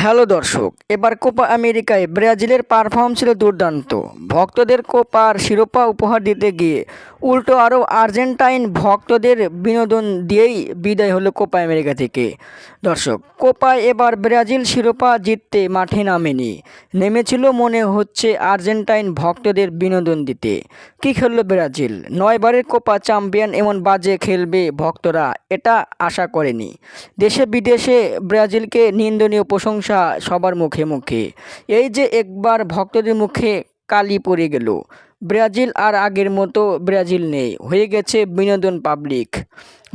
Hello দর্শক, এবার Copa আমেরিকায় ব্রাজিলের পারফর্ম ছিল দুর্দান্ত। ভক্তদের কোপার শিরোপা উপহার দিতে গিয়ে উল্টো আরও আর্জেন্টাইন ভক্তদের বিনোদন দিয়েই বিদায় হলো কোপা আমেরিকা থেকে। দর্শক, কোপায় এবার ব্রাজিল শিরোপা জিততে মাঠে নামেনি, নেমেছিল মনে হচ্ছে আর্জেন্টাইন ভক্তদের বিনোদন দিতে। কী খেললো ব্রাজিল, 9বারের কোপা চ্যাম্পিয়ন এমন বাজে খেলবে ভক্তরা এটা আশা করেনি। দেশে বিদেশে ব্রাজিলকে নিন্দনীয় প্রশংসা সবার মুখে মুখে। এই যে একবার ভক্তদের মুখে কালি পড়ে গেল, ব্রাজিল আর আগের মতো ব্রাজিল নেই, হয়ে গেছে বিনোদন পাবলিক।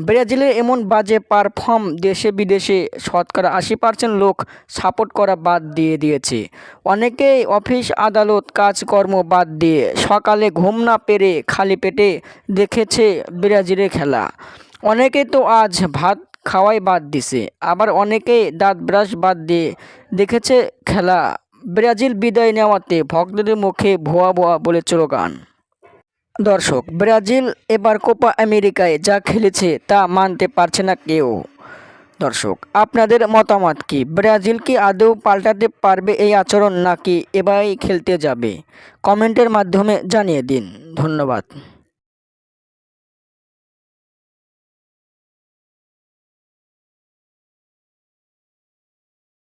ব্রাজিলের এমন বাজে পারফর্ম দেশে বিদেশে শতকরা 80% লোক সাপোর্ট করা বাদ দিয়ে দিয়েছে। অনেকেই অফিস আদালত কাজকর্ম বাদ দিয়ে সকালে ঘুম না পেরে খালি পেটে দেখেছে ব্রাজিলের খেলা। অনেকে তো আজ ভাত খাওয়াই বাদ দিছে, আবার অনেকেই দাঁত ব্রাশ বাদ দিয়ে দেখেছে খেলা। ব্রাজিল বিদায় নেওয়াতে ভক্তদের মুখে ভুয়া ভুয়া বলে স্লোগান। দর্শক, ব্রাজিল এবার কোপা আমেরিকায় যা খেলেছে তা মানতে পারছে না কেউ। দর্শক, আপনাদের মতামত কি? ব্রাজিল কি আদৌ পাল্টাতে পারবে এই আচরণ, নাকি এবারই খেলতে যাবে? কমেন্টের মাধ্যমে জানিয়ে দিন। ধন্যবাদ।